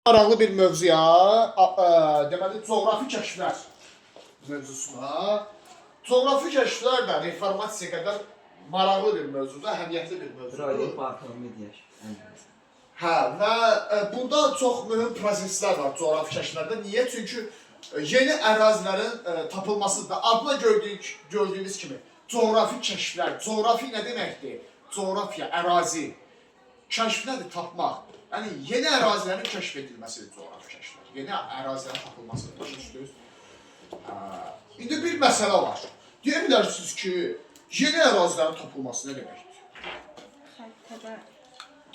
Maraqlı bir mövzuya, deməli, coğrafi kəşflər mövzusuna. Coğrafi kəşflər də reformasiya qədər maraqlı bir mövzudur, əhəmiyyətli bir mövzudur. Radio Bartolomey deyək. Hə, və burada çox mühüm proseslər var coğrafi kəşflərdə. Niyə? Çünki yeni ərazilərin tapılması da adına gördüyünüz kimi coğrafi kəşflər. Coğrafi nə deməkdir? Coğrafiya, ərazi. Kəşf nədir? Tapmaq. Yəni, yeni ərazilərin kəşf edilməsidir coğrafi kəşflər. Yeni ərazilərin tapılmasıdır. Başa düşdünüz? İndi bir məsələ var. Deyə bilərsiniz ki, yeni ərazilərin tapılması nə deməkdir?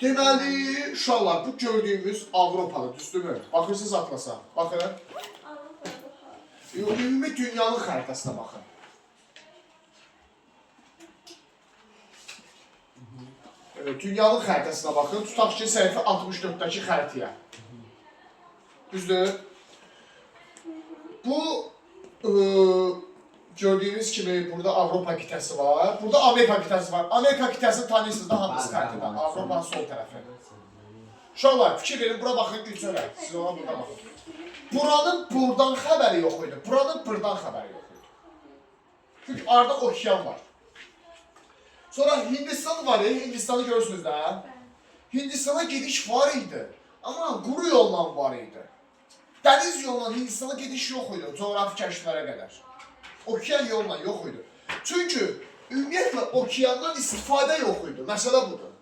Deməli, uşaqlar, bu gördüyümüz Avropadır, düzdürmü? Baxırsınız atlasa, baxın. Ümumi dünyanın xəritəsinə baxın. Dünyanın xəritəsinə baxın, tutaq ki, səhifə 64-dəki xəritəyə. Düzdür? Bu, gördüyünüz kimi burada Avropa qitəsi var, burada Amerika qitəsi var. Amerika qitəsini tanıyırsınız da hamısı xəritədə, Avropanın sol tərəfi. Uşaqlar, fikir verin, bura baxın, gülsələr, siz ona burada baxın. Buranın buradan xəbəri yox idi, buranın buradan xəbəri yox idi. Çünki arada okean var. Sonra Hindistan var, Hindistanı görürsünüz də. Hindistana gediş var idi, amma quru yolla var idi. Dəniz yolla Hindistana gediş yox idi, coğrafi kəşflərə qədər. Okean yolla yox idi. Çünki ümumiyyətlə okeandan istifadə yox idi, məsələ budur.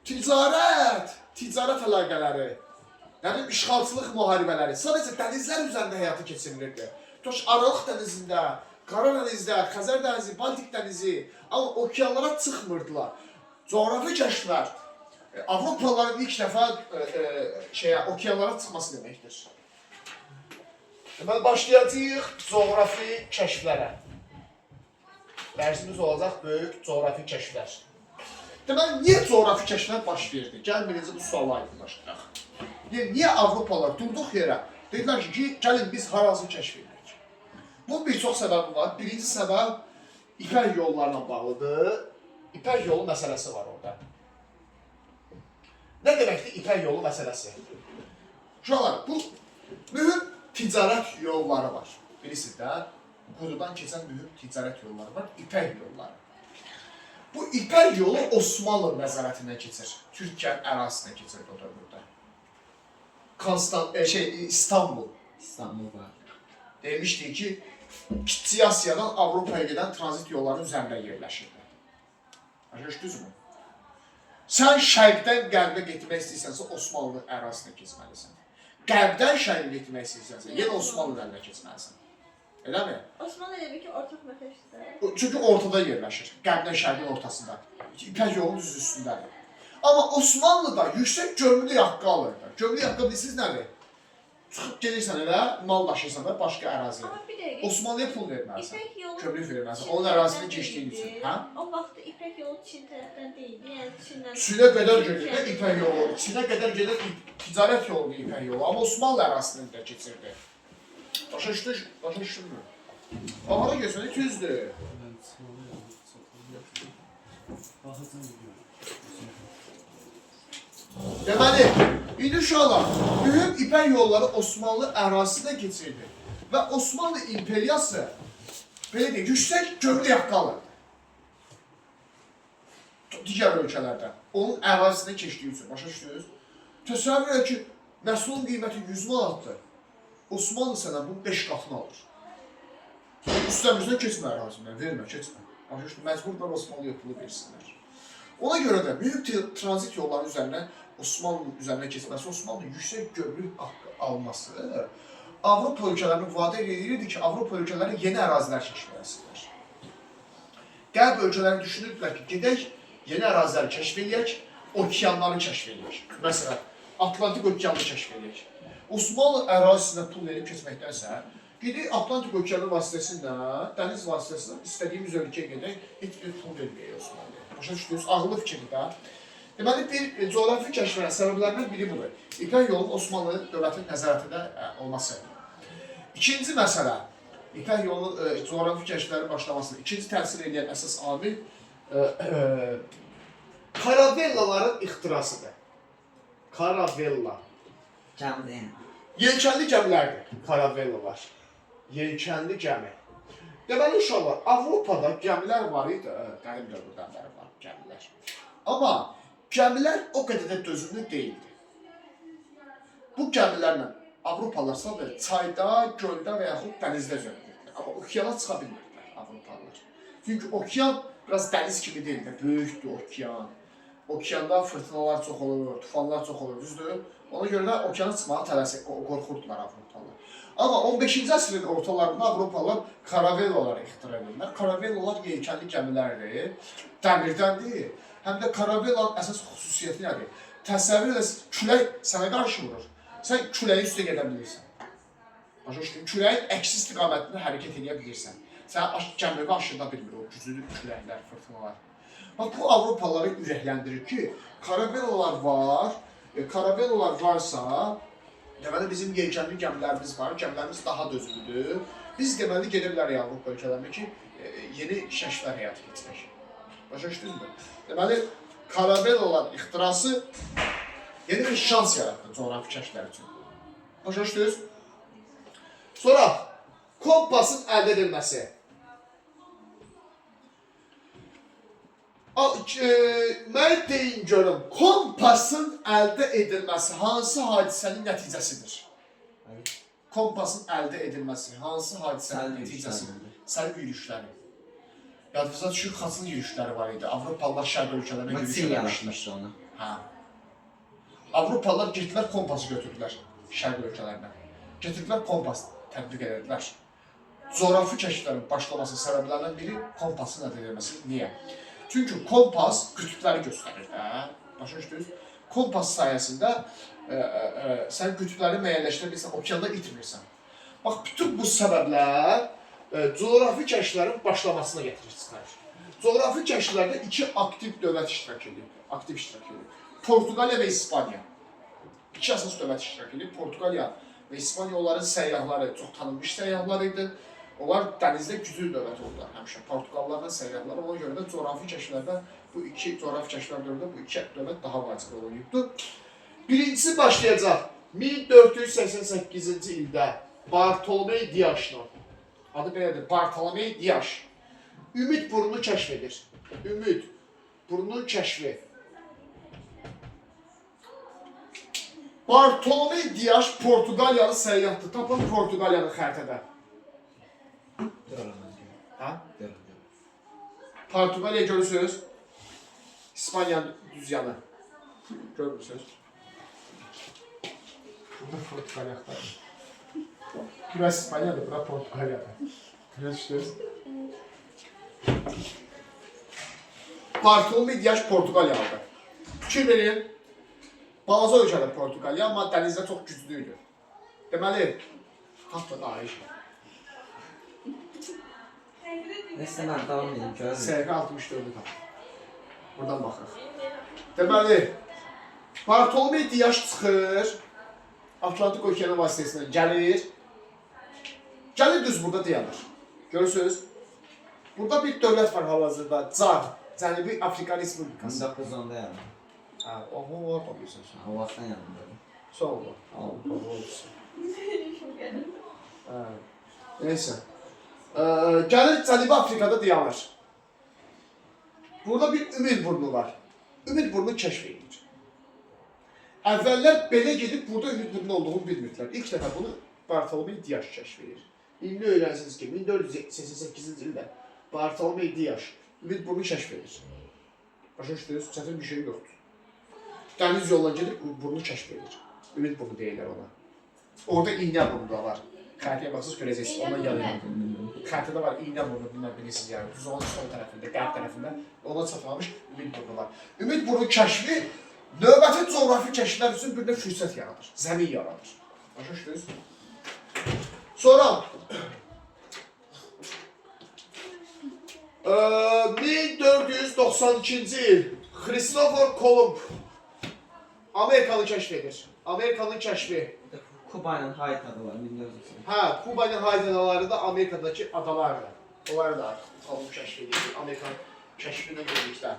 Ticarət əlaqələri, yəni işğalçılıq müharibələri sadəcə dənizlər üzərində həyata keçirilirdi. Aralıq dənizində, Qara dənizdə, Xəzər dənizi, Baltik dənizi, amma okeanlara çıxmırdılar. Coğrafi kəşflər, Avropalıların ilk dəfə okeanlara çıxması deməkdir. Deməli, başlayacağıq coğrafi kəşflərə. Dərsimiz olacaq böyük coğrafi kəşflər. Deməli, niyə coğrafi kəşflər baş verdi? Gəlin birinci bu suala aydınlaşdıraq. Niyə Avropalılar durduq yerə? Dedilər ki, gəlin biz harazı kəşf edirik. Bunun bir çox səbəbi var. Birinci səbəb İpək yollarla bağlıdır. İpək yolu məsələsi var orada. Nə deməkdir İpək yolu məsələsi? Uşaqlar, bu mühüm ticarət yolları var. Bilirsiniz də, qurudan keçən mühüm ticarət yolları var, İpək yolları. Bu İpək yolu Osmanlı nəzarətindən keçir. Türkiyənin ərazisindən keçir o da burada. İstanbul. İstanbul var. Demişdik ki, Kiçik Asiyadan Avropaya gedən tranzit yollarının üzərində yerləşirdi. Başa düşdünüzmü? Sən şərqdən qərbə getmək istəyirsənsə, Osmanlı ərazisinə keçməlisən. Qərbdən şərqə getmək istəyirsənsə, yenə Osmanlı əlinə keçməlisən. Eləmi? Osmanlı elə ki, ortaq məfəşdir. Çünki ortada yerləşir, qərbdən şərqin ortasında. İpək yolun düz üstündədir. Amma Osmanlıda yüksək gömrük haqqı alırdı. Gömrük haqqı bilirsiniz nədir? Çıxıb gelirsən elə, mal daşıyırsan da başqa əraziyə. Osmanlıya pul verməlisən, kömrük verməlisən, onun ərazini keçdiyin üçün. O vaxt İpək yolu Çin tərəfdən deyildi, yəni Çindən... Çinə qədər gedir də İpək yolu, Çinə qədər gedir ticarət yoludur İpək yolu, amma Osmanlı ərazini də keçirdi. Başa düşdünmü? Ahara görsənə düzdür. Deməli, indi uşaqlar, mühüm İpək yolları Osmanlı ərazisinə keçirdi və Osmanlı imperiyası belə deyək, yüksək gömrük haqqı alırdı. Digər ölkələrdən, onun ərazisinə keçdiyi üçün, başa düşdünüz? Təsəvvür edək ki, məhsulun qiyməti 100 manatdır, Osmanlı sənə bunun 5 qatını alır. Üstəmizdən keçmə ərazindən, vermə, keçmə. Başa düşdünüz, məcburlar Osmanlıya pulu versinlər. Ona görə də mühüm tranzit yolların üzərindən Osmanlının üzərinə keçməsi, Osmanlının yüksək gömrük haqqı alması Avropa ölkələrini vadar edirdi ki, Avropa ölkələri yeni ərazilər kəşf edəsinlər. Qərb ölkələri düşünürdülər ki, gedək, yeni əraziləri kəşf edək, okeanları kəşf edək. Məsələn, Atlantik okeanını kəşf edək. Osmanlı ərazisinə pul verib keçməkdənsə, gedək Atlantik okeanı vasitəsilə, dəniz vasitəsilə istədiyimiz ölkəyə gedək, heç bir pul verməyək Osmanlı. Başa düşdünüz, ağıllı fikirdir də. Deməli, bir coğrafi kəşflərin səbəblərindən biri budur. İpək yolunun Osmanlı dövlətinin nəzarətində olması. İkinci məsələ, İpək yolunun coğrafi kəşflərin başlamasında ikinci təsir edən əsas amil karavellaların ixtirasıdır. Karavella. Cam deyən. Yelkənli gəmilərdir, karavellolar. Yelkənli gəmi. Deməli uşaqlar, Avropada gəmilər var idi, qədim dövrdən bəri var gəmilər. Amma gəmilər o qədər də dözümlü deyildi. Bu gəmilərlə Avropalılar sadəcə çayda, göldə və yaxud dənizdə üzərirdilər. Amma okeana çıxa bilmirdilər Avropalılar. Çünki okean biraz dəniz kimi deyil də, böyükdür okean. Okeanda fırtınalar çox olur, tufanlar çox olur, düzdür? Ona görə də okeana çıxmağa qorxurdular Avropalılar. Amma 15-ci əsrin ortalarında Avropalılar karavelloları ixtira edirlər. Karavellolar yelkənli gəmilərdir, dəmirdəndir. Həm də karavellanın əsas xüsusiyyəti nədir? Təsəvvür edəsən, külək sənə qarşı vurur. Sən küləyin üstə gedə bilirsən. Başa düşdün? Küləyin əksi istiqamətində hərəkət edə bilirsən. Sən gəmini aşırda bilmir o güclü küləklər, fırtınalar. Bax, bu Avropalıları ürəkləndirir ki, karavellolar var, karavellolar varsa, deməli bizim yelkənli gəmilərimiz var, gəmilərimiz daha dözümlüdür. Biz deməli gedə bilərik Avropa ölkələrində ki, yeni kəşflər həyata keçirək. Başa düşdünüzmü? Deməli, karavellolar ixtirası yeni bir şans yaratdı coğrafi kəşflər üçün. Başa düşdünüz? Sonra, kompasın əldə edilməsi. Mən deyin görüm, kompasın əldə edilməsi hansı hadisənin nəticəsidir? Kompasın əldə edilməsi hansı hadisənin nəticəsidir? Sərb yürüyüşləri. Yadınıza düşür, xaçın yürüyüşləri var idi. Avropalılar şərq ölkələrində yürüyüş eləmişlər. onu. Hə. Avropalılar getdilər, kompası götürdülər şərq ölkələrinə. Götürdülər, kompas tətbiq edildilər. Coğrafi kəşflərin başlaması səbəblərindən biri kompasın əldə edilməsi. Niyə? Çünki kompas qütbləri göstərir. Başa düşdünüz? Kompas sayəsində sən qütbləri müəyyənləşdirə bilirsən, okeanda itmirsən. Bax, bütün bu səbəblər coğrafi kəşflərin başlamasına gətirir çıxarır. Coğrafi kəşflərdə iki aktiv dövlət iştirak edir. Portuqaliya və İspaniya. İki əsas dövlət iştirak edir. Portuqaliya və İspaniya onların səyyahları, çox tanınmış səyyahlar idi. Onlar dənizdə güclü dövlət oldular həmişə. Portuqallarla səyyahlar, ona görə də coğrafi kəşflərdə bu iki coğrafi kəşflər dövründə bu iki dövlət daha vacib rol oynayıbdır. Birincisi başlayacaq 1488-ci ildə Bartolomey Diaşla. Adı belədir, Bartolomey Diaş. Ümid burnunu kəşf edir. Ümid burnunun kəşfi. Bartolomey Diaş Portuqaliyalı səyyahdır. Tapın Portuqaliyanın xəritədə. Hə? Portuqaliya görürsünüz. İspaniyanın düz yanı. Görmürsünüz. Burada Portuqaliya axtarır. Bura İspaniyadır, bura Portuqaliyadır. Görürsünüz. Bartolomey Diaş Portuqaliyalıdır. Fikir verin. Balaca ölkədir Portuqaliya, amma dənizdə çox güclüydü. Deməli, tapdı daha işə. Neyse mən davam edeyim, görürüm. Səhifə 64-ü tapdı. Buradan baxırıq. Deməli, Bartolomey Diaş çıxır, Atlantik okeanı vasitəsilə gəlir. Gəlir düz burada dayanır. Görürsünüz? Burada bir dövlət var hal-hazırda, Çad, Cənubi Afrika Respublikası. 1910'da yanım. Hə, onu var tapıyorsun sen. O vaxtdan yanımdadır. Sağ ol. Allah olsun. Neyse. Gəlir Cənubi Afrikada dayanır. Burada bir ümid burnu var. Ümid burnu kəşf edilir. Əvvəllər belə gedib burada ümid burnu olduğunu bilmirdilər. İlk dəfə bunu Bartolomey Diaş kəşf edir. İndi öyrənsiniz ki, 1488-ci ildə Bartolomey Diaş ümid burnu kəşf edir. Başa düşdünüz, çətin bir şey yoxdur. Dəniz yoluna gedib burnu kəşf edir. Ümid burnu deyirlər ona. Orada iğnə burnu da var. Xəritəyə baxsız görəcəksiniz, ona yanır. Xəritədə var, iğnə burnu, bilməm bilirsiniz yəni. Düzonun sol tərəfində, qərb tərəfində ona çatmamış ümid burnu var. Ümid burnu kəşfi növbəti coğrafi kəşflər üçün bir də fürsət yaradır, zəmin yaradır. Başa düşdünüz? Sonra 1492-ci il Christopher Kolumb Amerikanı kəşf edir. Amerikanın kəşfi. Kuba'nın haritaları var, bilmiyorsunuz. Hə, Kuba'nın haritaları da Amerikadakı adalardır. Onlar da Kolumb kəşf edir. Amerikan kəşfindən birlikdə.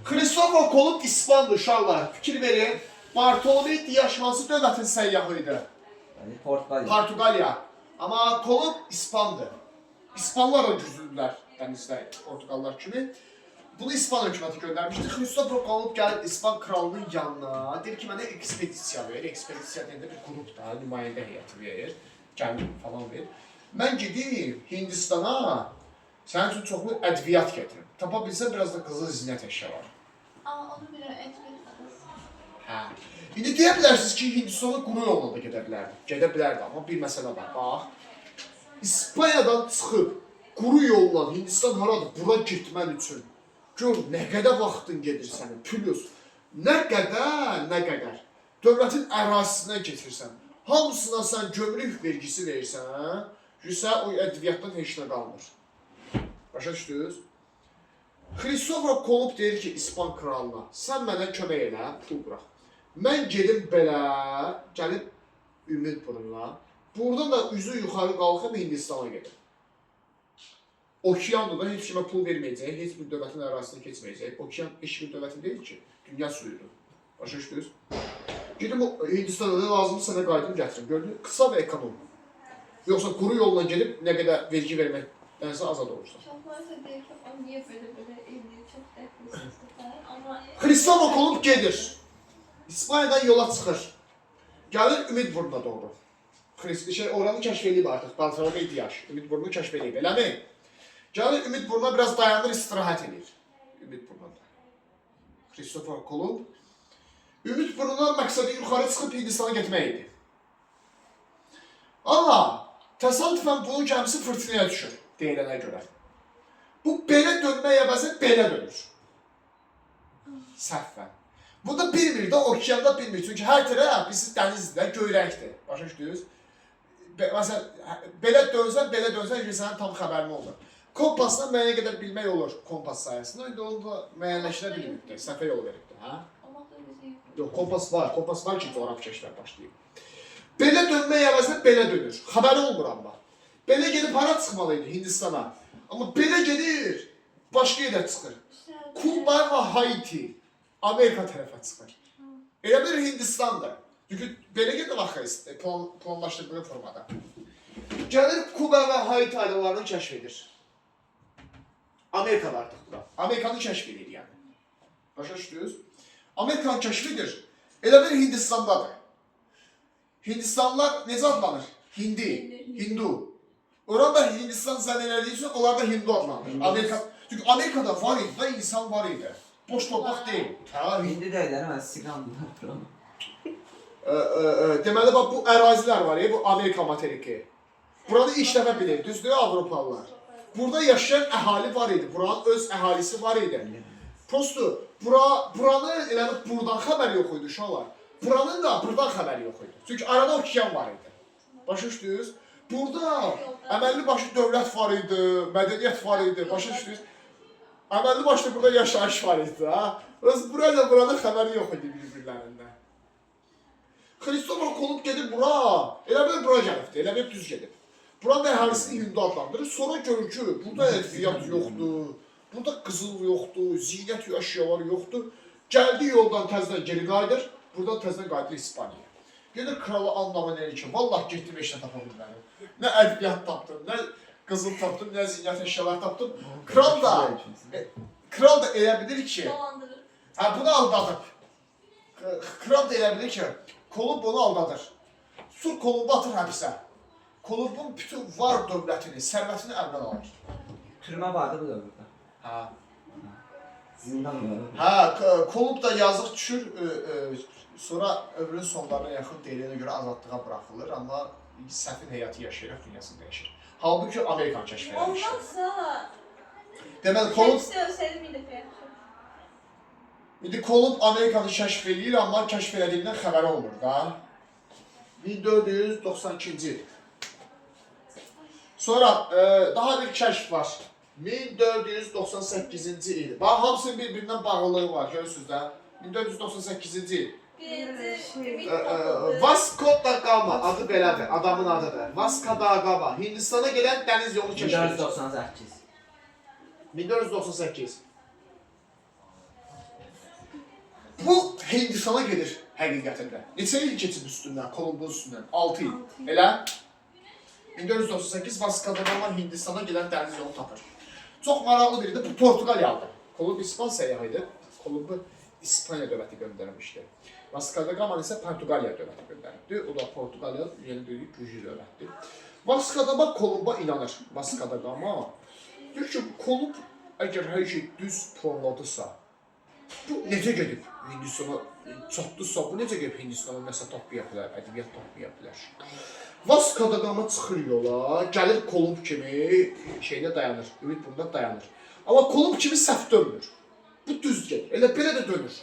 Christopher Kolumb İspandır uşaqlar. Fikir verin. Bartolomeu Dias hansı dövlətin səyyahı idi? Yəni Portuqaliya. Portuqaliya. Amma Kolumb İspandır. İspanlar da güclüdülər dənizdə, Portuqallar kimi. Bunu İspan hökuməti göndərmişdi. Xristofor Kolumb gəlib İspan kralının yanına. Deyir ki, mənə ekspedisiya verir. Ekspedisiya deyəndə bir qrup da, nümayəndə heyəti verir. Gəlir falan verir. Mən gedim Hindistana, sənin üçün çoxlu ədviyyat getirim. Tapa bilsən, biraz da qızıl zinət əşyalar. Ama onu bile etmediniz. Hə. İndi deyə bilərsiniz ki, Hindistana quru yolla da gedə bilərdi. Gedə bilərdi, amma bir məsələ var. Bax, İspaniyadan çıxıb quru yolla Hindistan haradır? Bura getmək üçün. Gör, nə qədər vaxtın gedir sənin, plus. Nə qədər dövlətin ərazisinə keçirsən, hamısına sən gömrük vergisi verirsən, sən o ədviyyatdan heç nə qalmır. Başa düşdünüz? Xristofor Kolumb deyir ki, İspan kralına, sən mənə kömək elə, pul bıraq. Mən gedim belə, gəlib ümid burunla, buradan da üzü yuxarı qalxıb Hindistana gedir. Okeanda da heç kimə pul verməyəcək, heç bir dövlətin ərazisinə keçməyəcək. Okean heç bir dövlətin deyil ki, dünya suyudur. Başa düşdünüz? Gedim Hindistana da lazımdır sənə qayıdım gətirim. Gördün, qısa və ekonom. Yoxsa quru yolla gedib nə qədər vergi verməkdənsə azad olursan. Çok maalesef değil ki o niye böyle evli çok teknisiniz ama... Xristofor Kolumb gedir. İspaniyadan yola çıxır. Gəlir Ümid burnuna doğru. Oranı kəşf edib artıq. Bartolomeu Dias Ümid burnunu kəşf edib, eləmi? Gəlir Ümid burnuna biraz dayanır, istirahət edir. Ümid burnunda. Xristofor Kolumb. Ümid burnundan məqsədi yuxarı çıxıb Hindistana getmək idi. Amma təsadüfən bunun gəmisi fırtınaya düşür, deyilənə görə. Bu belə dönmək əvəzinə belə dönür. Səhvən. Bu da bilmir də, okeanda bilmir. Çünki hər tərəf bizi dənizdir, göyrəkdir. Başa düşdünüz? Məsələn, belə dönsən, ki, sənin tam xəbərin olur. Kompasla müəyyən qədər bilmək olur kompas sayəsində. İndi onu da müəyyənləşdirə bilmirdi, səhvə yol veribdi. Yox, kompas var ki, coğrafi kəşflər başlayıb. Belə dönmək əvəzinə belə dönür. Xəbəri olmur amma. Belə gedib hara çıxmalıydı Hindistana. Amma belə gedir, başqa yerə çıxır. Kuba və Haiti, Amerika tərəfə çıxır. Elə bir Hindistandır. Çünki belə gedir axı, planlaşdırdığı formada. Gəlir Kuba və Haiti adalarını kəşf edir. Amerikada artıq bura. Amerikanı kəşf edir yəni. Başa düşdünüz? Amerikanı kəşf edir. Elə bir Hindistandadır. Hindistanlılar necə adlanır? Hindu. Orada Hindistan zənn elədiyi üçün onlar da Hindu adlanır. Çünki Amerikada var idi da insan var idi. Boş torpaq deyil. Hindi deyilər, mən siqandılar buranı. Deməli, bax, bu ərazilər var ya, bu Amerika materiki. Buranı ilk dəfə bilir, düzdür Avropalılar. Burada yaşayan əhali var idi, buranın öz əhalisi var idi. Prosto, buranı elə buradan xəbər yox idi uşaqlar. Buranın da buradan xəbəri yox idi. Çünki arada okean var idi. Başa düşdünüz? Burada əməlli başlı dövlət var idi, mədəniyyət var idi, başa düşdünüz? Əməlli başlı burada yaşayış var idi, ha? Burayla buranın xəbəri yox idi bir-birlərində. Xristofor Kolumb gedib bura, elə bir bura gəlibdir, elə bir düz gedib. Buranın əhalisini Hindu adlandırır, sonra görür ki, burada ədviyyat yoxdur, burada qızıl yoxdur, zinət əşyaları yoxdur. Gəldiyi yoldan təzdən geri qayıdır, buradan təzdən qayıdır İspaniyaya. Gedir krala anlamı neyir ki, vallah getdim heç nə tapa bilmədim. Nə ədviyyat tapdım, nə qızıl tapdım, nə zinət əşyalar tapdım. Kral da elə bilir ki, bunu aldadıb. Kral da elə bilir ki, Kolumb onu aldadır. Sur Kolumbu atır həbsə. Kolumbun bütün var dövlətini, sərvətini əvvəl alır. Türmə vardı bu dövrdə. Hə. Zindan var. Hə, Kolumb da yazıq düşür, sonra ömrünün sonlarına yaxın deyilənə görə azadlığa buraxılır, amma səfir həyatı yaşayaraq dünyasını dəyişir. Halbuki Amerikan kəşf eləmişdir. Olmazsa... Deməli, Kolumb... Hepsi ölseydi bir dəfə yaxşı. İndi Kolumb Amerikanı kəşf eləyir, amma kəşf elədiyindən xəbəri olmur da. 1492-ci il. Sonra daha bir kəşf var. 1498-ci il. Bax, hamısının bir-birindən bağlılığı var, görürsünüz də. 1498-ci il. Vasco da Gama, adı belədir, adamın adıdır. Vasco da Gama, Hindistana gedən dəniz yolu kəşf edir. 1498. 1498. Bu Hindistana gedir. həqiqətində. Neçə il keçib üstündən, Kolumbun üstündən? 6 il. Altı il. Elə 1498 Vasco da Gama Hindistana gedən dəniz yolu tapır. Çox maraqlı biridir. Bu Portuqaliyalıdır. Kolumb İspan səyyahı idi. Kolumbu İspaniya dövləti göndərmişdi. Vasco da Gama isə Portuqaliya dövləti göndəribdi. O da Portuqaliya yeni böyük güclü dövlətdir. Vasco da Gama Kolumba inanır. Vasco da Gama deyir ki, Kolumb əgər hər şey düz planladısa, bu necə gedib Hindistana çatdısa, bu necə gedib Hindistana nəsə tapmaya bilər, ədəbiyyat tapmaya bilər. Vasco da Gama çıxır yola, gəlir Kolumb kimi şeydə dayanır, ümid bunda dayanır. Amma Kolumb kimi səhv dönmür. Bu düz gedir, elə belə də dönür.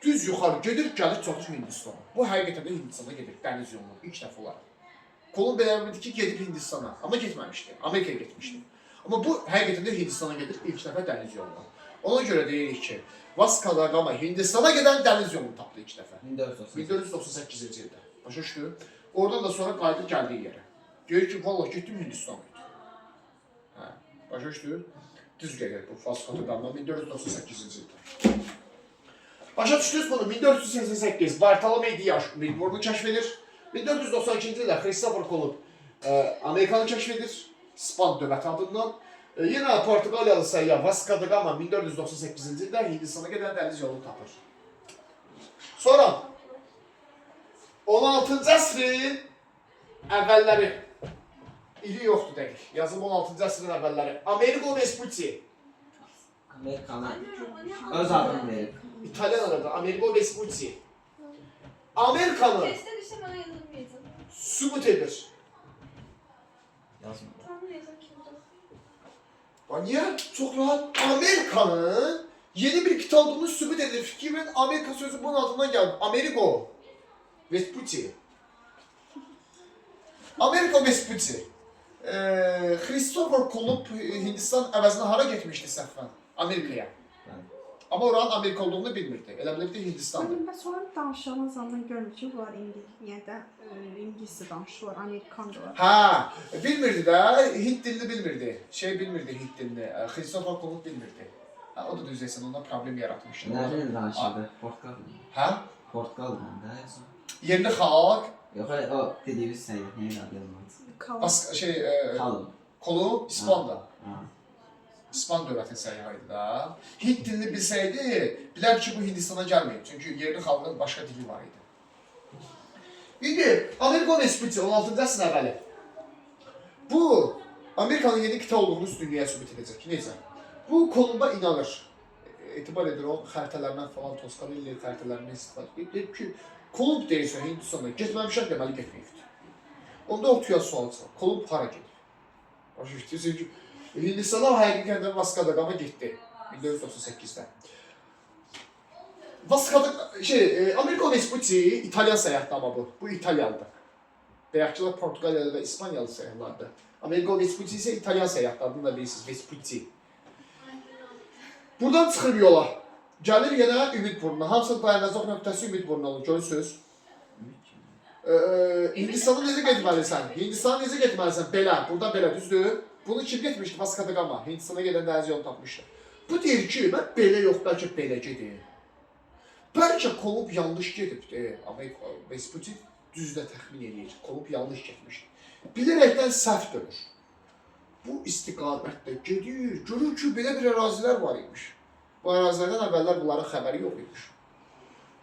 Düz yuxarı gedir, gəlir çatır Hindistana. Bu həqiqətən də Hindistana gedir, dəniz yoluna ilk dəfə olaraq. Kolumb elə bildi ki, gedib Hindistana, amma getməmişdi, Amerikaya getmişdi. Amma bu həqiqətən də Hindistana gedir ilk dəfə dəniz yoluna. Ona görə deyirik ki, Vasco da Gama Hindistana gedən dəniz yolunu tapdı ilk dəfə. 1498-ci ildə. Başa düşdü? Oradan da sonra qayıdıb gəldiyi yerə. Deyir ki, vallahi getdim Hindistana. Hə, başa düşdü? Düz gedir bu Vasco da Gama 1498-ci ildə. Başa düşdünüz bunu? 1488 Bartolomé Dias Midburnu kəşf edir. 1492-ci ildə Christopher Kolumb Amerikanı kəşf edir. İspan dövləti adından. Yenə Portuqaliyalı səyyah Vasco da Gama 1498-ci ildə Hindistana gedən dəniz yolunu tapır. Sonra 16-cı əsrin əvvəlləri, ili yoxdur dəqiq, yazım 16-cı əsrin əvvəlləri, Amerigo Vespucci, Amerikanı öz adını verib. İtalyan arada Amerigo Vespucci, Amerikanı Testdə düşsə mənə yazılmayacaq. sübut edir. Yazmır. Tanıyacaq kimdir? Niye? Çok rahat. Amerika'nın yeni bir kitap olduğunu sübut edir. Kimin Amerika sözü bunun adından geldi. Amerigo Vespucci. Amerigo Vespucci. Christopher Kolumb Hindistan əvəzinə hara getmişdi səhvən? Amerikaya. Amma oranın Amerika olduğunu bilmirdi. Elə bilirdi Hindistandır. Mən sonra danışılan zaman görmür ki, bunlar ingiliscə danışırlar, Amerikandılar. Ha, bilmirdi də, Hint dilini bilmirdi. Bilmirdi Hint dilini. Christopher Kolumb bilmirdi. Ha, o da düz desən, ondan problem yaratmışdı. Nə dilini danışırdı? Portugal. Hə? Portugal dilində yazın. Yerli xalq, Yox, o dediyimiz səyyah, neyin adı olmaz? Kalın. Kolumb İspan'da. Ha. İspan dövlətin səyyahıydı da. Hint dilini bilsəydi, bilər ki, bu Hindistana gəlməyib. Çünki yerli xalqın başqa dili var idi. İndi, Amerigo Vespucci 16-cı əsrin əvvəli. Bu, Amerikanın yeni qita olduğunu dünyaya sübut edəcək ki, necə? Bu, Kolumba inanır. Etibar edir, o xəritələrindən falan, Toskanelli xəritələrindən istifadə edir. Deyir ki, Kolumb deyirsə Hindistana getməmişəm, deməli getməyibdir. Onda ortaya sual çıxır. Kolumb hara gedir? Başa düşdünüz ki, Hindistana həqiqətən Vasco da Gama getdi 1998-də. Amerigo Vespucci İtalyan səyyahdır amma bu. Bu İtalyandır. Bəyəkçilər Portuqaliyalı və İspaniyalı səyyahlardır. Amerigo Vespucci isə İtalyan səyyahdır. Adını da bilirsiniz, Vespucci. Buradan çıxır yola. Gəlir yenə Ümid burnuna. Hamısı dayanacaq nöqtəsi Ümid burnuna olur. Görürsünüz. Hindistana necə getməlisən? Hindistana necə getməlisən? Belə, burada belə, düzdür? Bunu kim getmişdi? Vasco da Gama. Hindistana gedən dəniz yolu tapmışdı. Bu deyir ki, mən belə yox, bəlkə belə gedim. Bəlkə Kolumb yanlış gedibdi. Amma Vespucci düzdə təxmin edir. Kolumb yanlış getmişdi. Bilərəkdən səhv dönür. Bu istiqamətdə gedir, görür ki, belə bir ərazilər var imiş. Bu ərazilərdən əvvəllər bunların xəbəri yox imiş.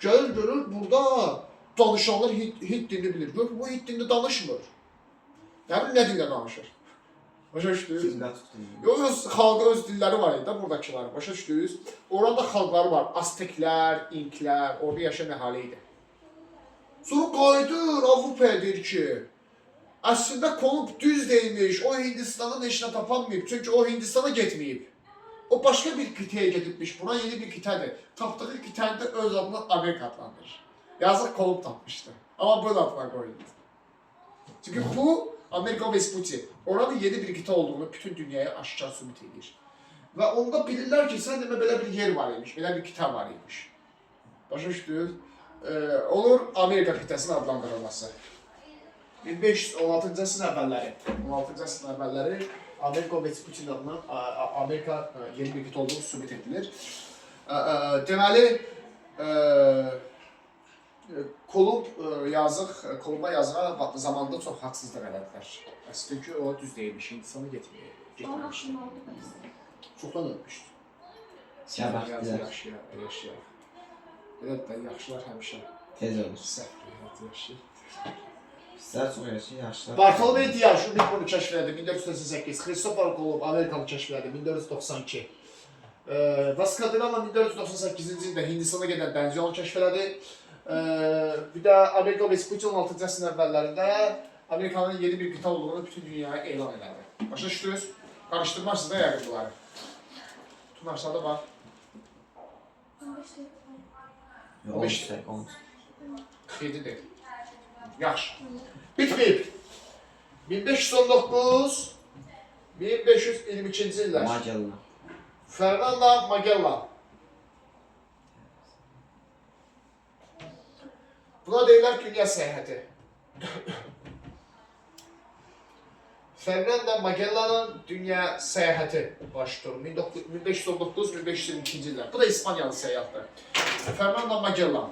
Gəlir, görür, burada danışanlar Hint dilini bilir. Görür, bu Hint dilini danışmır. Yəni, nə dillə danışır? Başa düşdünüz? Yox, xalqın öz dilləri var idi, buradakılar. Başa düşdünüz? Orada xalqları var. Azteklər, İnklər, orada yaşayan əhali idi. Sonra qayıdır, Avropaya deyir ki, əslində Kolumb düz deyilmiş, o Hindistanın eşinə tapanmayıb, çünki o Hindistana getməyib. O başqa bir qitəyə gedibmiş, buna yeni bir qitədir. Tapdığı qitəni də öz adına Amerika adlandırır. Yazıq Kolumb tapmışdı. Amma böyle adına qoyuldu. Çünki bu Amerigo Vespucci oranın yeni bir qita olduğunu bütün dünyaya aşkar sübut edir. Və onda bilirlər ki, sən demə belə bir yer var imiş, belə bir qita var imiş. Başa düşdünüz? Olur Amerika qitəsinin adlandırılması. 1516-cı əsrin əvvəlləri, 16-cı əsrin əvvəlləri Amerigo Vespucci adından Amerika yeni bir qita olduğunu sübut edilir. Deməli, Kolumba yazığa zamanında çox haqsızlıq elədilər. Əslində ki, o düz deyilmiş, Hindistan'a getməmişdi. Anlaşım oldu bəs. Çoxdan ölmüşdü. Şəbəxtlər. Yaşayaq. Belə də yaxşılar həmişə Tez olur. səhv həyat yaşayır. Bizlər çox yaşlı, yaşlılar. Bartolomey Diaz bunu kəşf elədi 1488, Christopher Kolumb Amerikanı kəşf elədi 1492. Vasco da Gama 1498-ci ildə Hindistana gedən dəniz yolunu kəşf elədi. Bir də Amerika Vespucci 16-cı əsrin əvvəllərində Amerikanın yeni bir qita olduğunu bütün dünyaya elan elədi. Başa düşdünüz? Qarışdırmarsınız da yəqin bunları. Bütün aşağıda bax. 15 dəqiqə. 10. 47 deyil. Yaxşı. Bitməyib. 1519 1522-ci illər. Magellan. Fernando Magellan. Buna deyirlər dünya səyahəti. Fernando Magellan'ın dünya səyahəti başlayır. 1519-1522-ci illər. Bu da İspaniyalı səyyahdır. Fernando Magellan.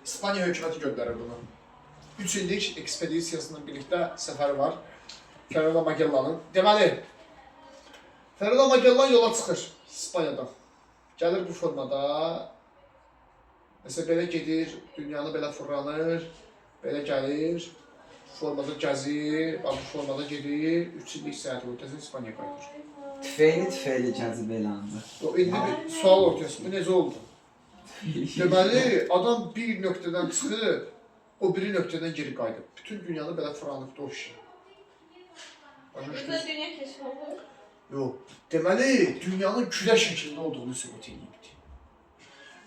İspaniya hökuməti göndərir bunu. 3 illik ekspedisiyasının birlikdə səfəri var. Fernando Magellan'ın. Deməli, Fernando Magellan yola çıxır İspaniyadan. Gəlir bu formada. Məsələn, belə gedir, dünyanı belə fırlanır, belə gəlir, formada gəzir, bu formada gedir, 3 illik səyahət ortası İspaniya qayıdır. Tüfeyli gəzib elə anda. İndi bir sual ortası, bu necə oldu? Deməli, adam bir nöqtədən çıxıb, o biri nöqtədən geri qayıdıb. Bütün dünyanı belə fırlanıbdı o işi. Burada dünya keşf olur. Yox, deməli, dünyanın külə şəklində olduğunu sübut edibdi.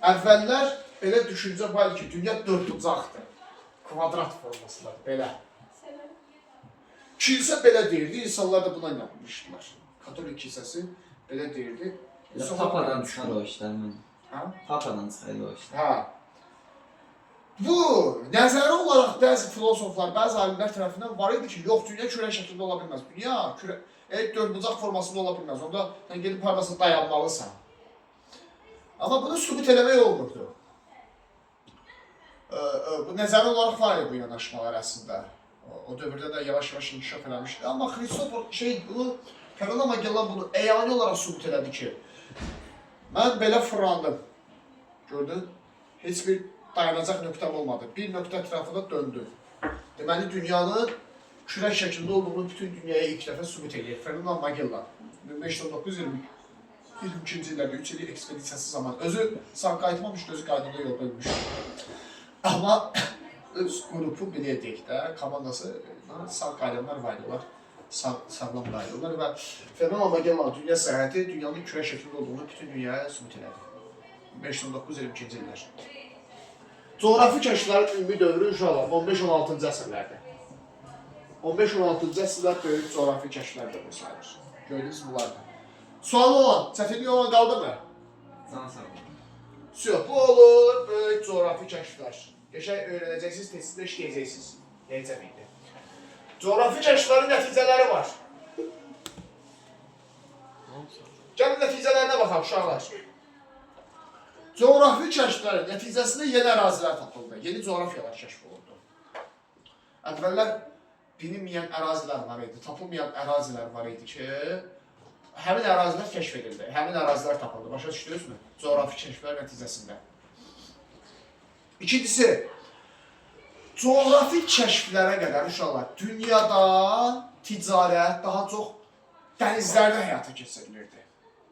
Əvvəllər belə düşüncə var ki, dünya dördbucaqdır. Kvadrat formasındadır, belə. Kilsə belə deyirdi, insanlar da buna inanmışdılar. Katolik kilsəsi belə deyirdi. Papadan çıxar o işlər mən. Hə? Papadan çıxar o işlər. Hə. Bu, nəzəri olaraq bəzi filosoflar, bəzi alimlər tərəfindən var idi ki, yox, dünya kürə şəklində ola bilməz. Dünya dördbucaq formasında ola bilməz. Onda sən gedib parmasına dayanmalısan. Amma bunu sübut eləmək olmurdu. Bu nəzəri olaraq var idi bu yanaşmalar əslində. O dövrdə də yavaş-yavaş inkişaf eləmişdi. Amma bunu Fernando Magellan bunu əyani olaraq sübut elədi ki, mən belə fırlandım. Gördün? Heç bir dayanacaq nöqtəm olmadı. Bir nöqtə ətrafında döndü. Deməli, dünyanın kürə şəklində olduğunu bütün dünyaya ilk dəfə sübut edir. Fernando Magellan 1519-22-ci illərdə 3 illik ekspedisiyası zaman özü sağ qayıtmamışdı, özü qaydında yolda ölmüşdü. Amma öz qrupu belə deyək də, komandası sağ qaydanlar var idilər, sağlam qaydanlar və Fernando Magellan dünya səyahəti dünyanın kürə şəklində olduğunu bütün dünyaya sübut elədi. 1519-22-ci illər. Coğrafi kəşflərin ümumi dövrü uşaqlar 15-16-cı əsrlərdə. 15-16-cı əsrlər böyük coğrafi kəşflər dövrü sayılır. Gördünüz bunlardır. Sualı olan, çətinlik olan qaldı mı? Can sağ olun. Bu olur böyük coğrafi kəşflər. Qəşəng öyrənəcəksiniz, testində işləyəcəksiniz. Necə miydi? Coğrafi kəşflərin nəticələri var. Gəlin nəticələrinə baxaq uşaqlar. Coğrafi kəşflərin nəticəsində yeni ərazilər tapıldı. Yeni coğrafiyalar kəşf olundu. Əvvəllər bilinməyən ərazilər var idi, tapılmayan ərazilər var idi ki, həmin ərazilər kəşf edildi, həmin ərazilər tapıldı. Başa düşdünüzmü? Coğrafi kəşflər nəticəsində. İkincisi, coğrafi kəşflərə qədər uşaqlar dünyada ticarət daha çox dənizlərdə həyata keçirilirdi.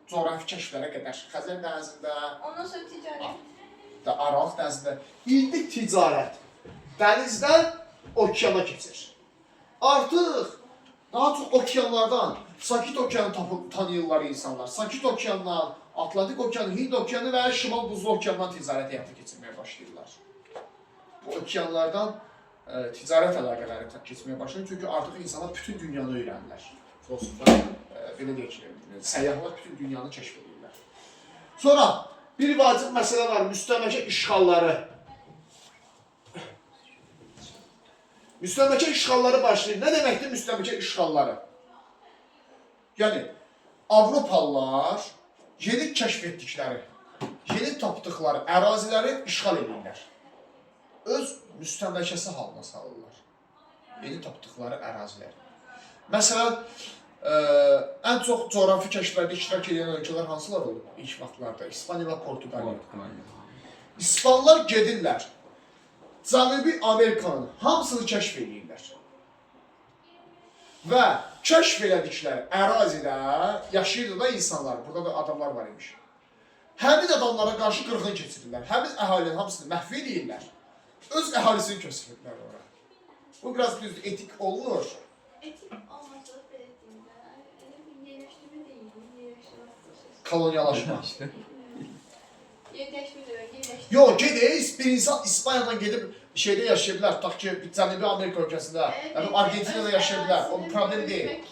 Coğrafi kəşflərə qədər Xəzər dənizində, Ondan sonra ticarət. Aralıq dənizində illik ticarət dənizdən okeana keçir. Artıq daha çox okeanlardan, Sakit okeanı tanıyırlar insanlar. Sakit okeandan, Atlantik okeanı, Hind okeanı və Şimal Buzlu okeandan ticarət həyata keçirməyə başlayırlar. Bu okeanlardan ticarət əlaqələri keçməyə başlayır. Çünki artıq insanlar bütün dünyanı öyrənirlər. Filosoflar belə deyək ki, səyyahlar bütün dünyanı kəşf edirlər. Sonra bir vacib məsələ var, müstəmləkə işğalları. Müstəmləkə işğalları başlayır. Nə deməkdir müstəmləkə işğalları? Yəni, Avropalılar yeni kəşf etdikləri, yeni tapdıqları əraziləri işğal edirlər. öz müstəmləkəsi halına salırlar. Yeni tapdıqları ərazilər. Məsələn, ən çox coğrafi kəşflərdə iştirak edən ölkələr hansılar olub ilk vaxtlarda? İspaniya və Portuqaliya. İspanlar gedirlər, Cənubi Amerikanın hamısını kəşf edirlər. Və kəşf elədikləri ərazidə yaşayırdı da insanlar, burada da adamlar var imiş. Həmin adamlara qarşı qırğın keçirirlər, həmin əhalinin hamısını məhv edirlər, öz əhalisini köçürürlər ora. Bu biraz düzdür, etik olunur. Etik olmasa da belirtdiğinde, bir yerleştirme değil, yerleştirme. Kolonyalaşma. Yerleştirme de yerleştirme. Yo, gedək, bir insan İspaniyadan gedib şeydə yaşaya bilər, tutaq ki, Cənubi Amerika ölkəsində, Argentinada yaşaya bilər, o problem deyil.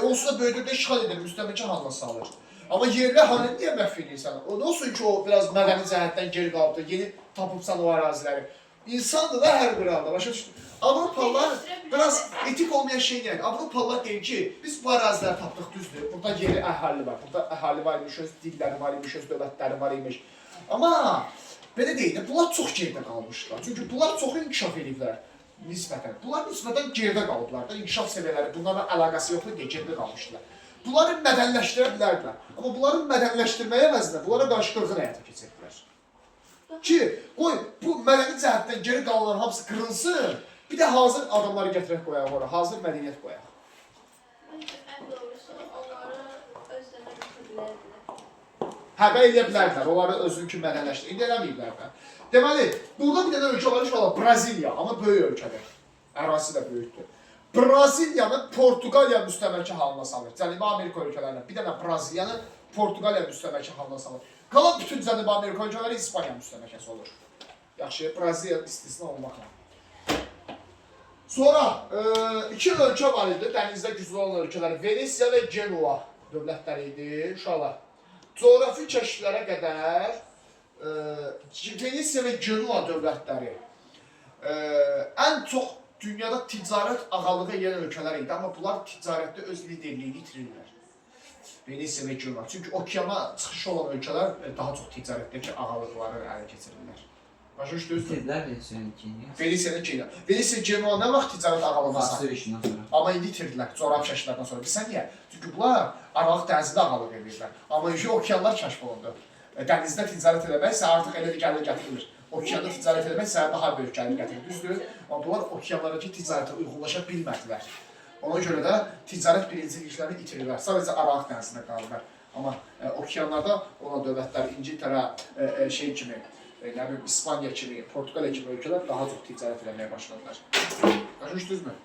Onsuz da böyüdürdə işğal edir, müstəmləkə halına salır. Amma yerli əhalini niyə məhv edirsən? O nə olsun ki, o biraz mədəni cəhətdən geri qalıbdır, yeni tapıbsan o əraziləri. İnsandır da hər bir halda, başa düşdün. Avropalılar biraz etik olmayan şey deyək. Avropalılar deyir ki, biz bu əraziləri tapdıq, düzdür. Burada yeri əhali var, burada əhali var imiş, öz dilləri var imiş, öz dövlətləri var imiş. Amma belə deyil də, bunlar çox geridə qalmışlar. Çünki bunlar çox inkişaf ediblər nisbətən. Bunlar nisbətən geridə qalıblar da, inkişaf səviyyələri, bunlarla əlaqəsi yoxdur deyə geridə qalmışlar. Bunları mədənləşdirə bilərdilər. Amma bunları mədənləşdirməyə əvəzinə bunlara qarşı qırğın həyata keçirdilər. Ki, qoy, bu mədəni cəhətdən geri qalanların hamısı qırılsın, bir də hazır adamları gətirək qoyaq ora, hazır mədəniyyət qoyaq. Bence en doğrusu onları özlerine götürülebilir. Həbə eləyə bilərdilər, onları özünki mədənləşdirə, indi eləməyiblərdir. Deməli, burada bir dənə ölkə var, inşallah Braziliya, amma böyük ölkədir. Ərazisi də böyükdür. Braziliyanı Portuqaliya müstəmləkə halına salır. Cənubi Amerika ölkələrinə bir dənə Braziliyanı Portuqaliya müstəmləkə halına salır. Qalan bütün Cənubi Amerika ölkələri İspaniya müstəmləkəsi olur. Yaxşı, Braziliya istisna olmaqla. Sonra iki ölkə var idi, dənizdə güclü olan ölkələr. Venesiya və Genua dövlətləri idi. Uşaqlar, coğrafi kəşflərə qədər Venesiya və Genua dövlətləri ən çox dünyada ticarət ağalığı edən ölkələr idi, amma bunlar ticarətdə öz liderliyini itirirlər. Venesiya və Genua. Çünki okeana çıxışı olan ölkələr daha çox ticarətdəki ağalıqları ələ keçirirlər. Başa düşdünüz mü? Venesiya və Genua. Venesiya Genua nə vaxt ticarət ağalığına sahib? Amma indi itirdilər, coğrafi kəşflərdən sonra. Bilsən niyə? Çünki bunlar Aralıq dənizində ağalıq edirlər. Amma okeanlar kəşf olundu. Dənizdə ticarət eləmək isə artıq elə bir gəlir gətirir. Okeanda ticarət eləmək sənə daha böyük gəlir gətirir, düzdür? Amma bunlar okeanlardakı ticarətə uyğunlaşa bilmədilər. Ona görə də ticarət birinciliklərini itirirlər. Sadəcə Aralıq dənizində qalırlar. Amma okeanlarda olan dövlətlər, İngiltərə, şey kimi, nə bilim, İspaniya kimi, Portuqaliya kimi ölkələr daha çox ticarət eləməyə başladılar. Başa düşdünüzmü?